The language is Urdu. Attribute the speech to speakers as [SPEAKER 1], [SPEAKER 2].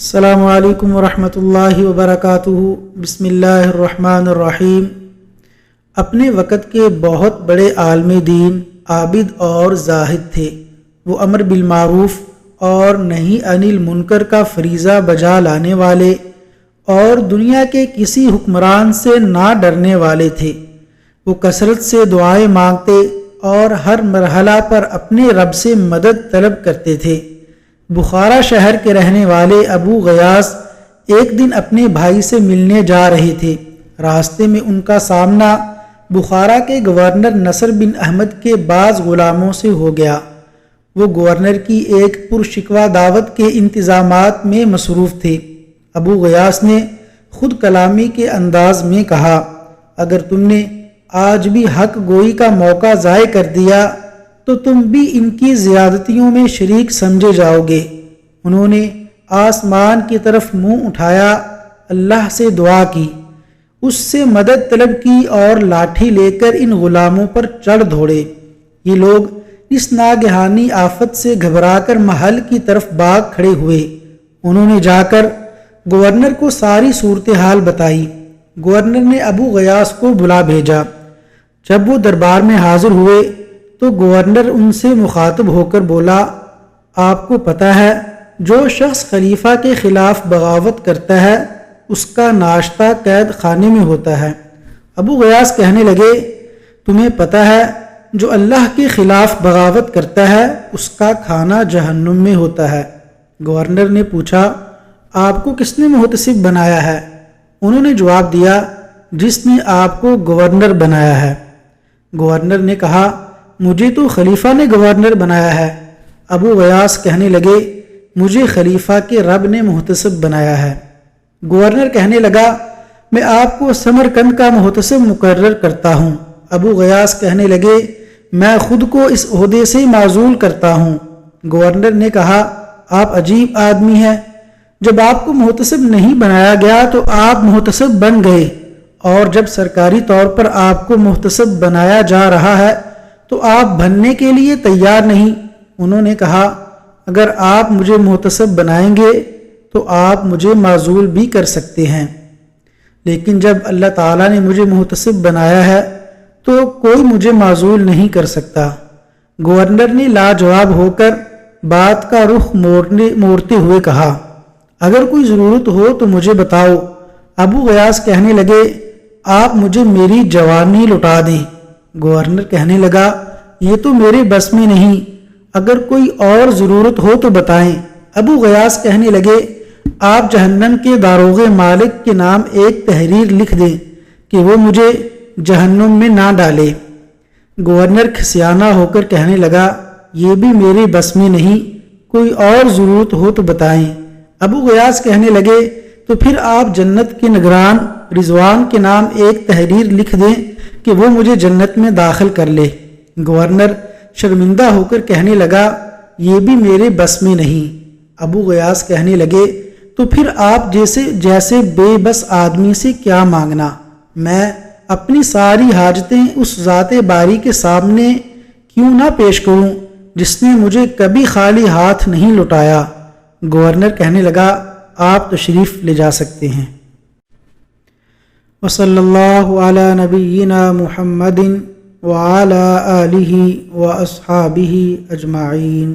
[SPEAKER 1] السلام علیکم ورحمۃ اللہ وبرکاتہ۔ بسم اللہ الرحمن الرحیم۔ اپنے وقت کے بہت بڑے عالم دین، عابد اور زاہد تھے۔ وہ امر بالمعروف اور نہی عن المنکر کا فریضہ بجا لانے والے اور دنیا کے کسی حکمران سے نہ ڈرنے والے تھے۔ وہ کثرت سے دعائیں مانگتے اور ہر مرحلہ پر اپنے رب سے مدد طلب کرتے تھے۔ بخارا شہر کے رہنے والے ابو غیاث ایک دن اپنے بھائی سے ملنے جا رہے تھے۔ راستے میں ان کا سامنا بخارا کے گورنر نصر بن احمد کے بعض غلاموں سے ہو گیا۔ وہ گورنر کی ایک پرشکوہ دعوت کے انتظامات میں مصروف تھے۔ ابو غیاث نے خود کلامی کے انداز میں کہا، اگر تم نے آج بھی حق گوئی کا موقع ضائع کر دیا تو تم بھی ان کی زیادتیوں میں شریک سمجھے جاؤ گے۔ انہوں نے آسمان کی طرف منہ اٹھایا، اللہ سے دعا کی، اس سے مدد طلب کی اور لاٹھی لے کر ان غلاموں پر چڑھ دوڑے۔ یہ لوگ اس ناگہانی آفت سے گھبرا کر محل کی طرف بھاگ کھڑے ہوئے۔ انہوں نے جا کر گورنر کو ساری صورتحال بتائی۔ گورنر نے ابو غیاث کو بلا بھیجا۔ جب وہ دربار میں حاضر ہوئے تو گورنر ان سے مخاطب ہو کر بولا، آپ کو پتہ ہے جو شخص خلیفہ کے خلاف بغاوت کرتا ہے اس کا ناشتہ قید خانے میں ہوتا ہے۔ ابو غیاث کہنے لگے، تمہیں پتہ ہے جو اللہ کے خلاف بغاوت کرتا ہے اس کا کھانا جہنم میں ہوتا ہے۔ گورنر نے پوچھا، آپ کو کس نے محتسب بنایا ہے؟ انہوں نے جواب دیا، جس نے آپ کو گورنر بنایا ہے۔ گورنر نے کہا، مجھے تو خلیفہ نے گورنر بنایا ہے۔ ابو غیاث کہنے لگے، مجھے خلیفہ کے رب نے محتسب بنایا ہے۔ گورنر کہنے لگا، میں آپ کو سمرقند کا محتسب مقرر کرتا ہوں۔ ابو غیاث کہنے لگے، میں خود کو اس عہدے سے معزول کرتا ہوں۔ گورنر نے کہا، آپ عجیب آدمی ہیں، جب آپ کو محتسب نہیں بنایا گیا تو آپ محتسب بن گئے، اور جب سرکاری طور پر آپ کو محتسب بنایا جا رہا ہے تو آپ بننے کے لیے تیار نہیں۔ انہوں نے کہا، اگر آپ مجھے محتسب بنائیں گے تو آپ مجھے معزول بھی کر سکتے ہیں، لیکن جب اللہ تعالیٰ نے مجھے محتسب بنایا ہے تو کوئی مجھے معزول نہیں کر سکتا۔ گورنر نے لاجواب ہو کر بات کا رخ موڑتے ہوئے کہا، اگر کوئی ضرورت ہو تو مجھے بتاؤ۔ ابو غیاث کہنے لگے، آپ مجھے میری جوانی لٹا دیں۔ گورنر کہنے لگا، یہ تو میرے بس میں نہیں، اگر کوئی اور ضرورت ہو تو بتائیں۔ ابو غیاث کہنے لگے، آپ جہنم کے داروغ مالک کے نام ایک تحریر لکھ دیں کہ وہ مجھے جہنم میں نہ ڈالے۔ گورنر کھسیانہ ہو کر کہنے لگا، یہ بھی میرے بس میں نہیں، کوئی اور ضرورت ہو تو بتائیں۔ ابو غیاث کہنے لگے، تو پھر آپ جنت کے نگران رضوان کے نام ایک تحریر لکھ دیں کہ وہ مجھے جنت میں داخل کر لے۔ گورنر شرمندہ ہو کر کہنے لگا، یہ بھی میرے بس میں نہیں۔ ابو غیاث کہنے لگے، تو پھر آپ جیسے بے بس آدمی سے کیا مانگنا؟ میں اپنی ساری حاجتیں اس ذات باری کے سامنے کیوں نہ پیش کروں جس نے مجھے کبھی خالی ہاتھ نہیں لٹایا۔ گورنر کہنے لگا، آپ تشریف لے جا سکتے ہیں۔ وصلی اللہ علی نبینا محمد وعلی آلہ واصحابہ اجمعین۔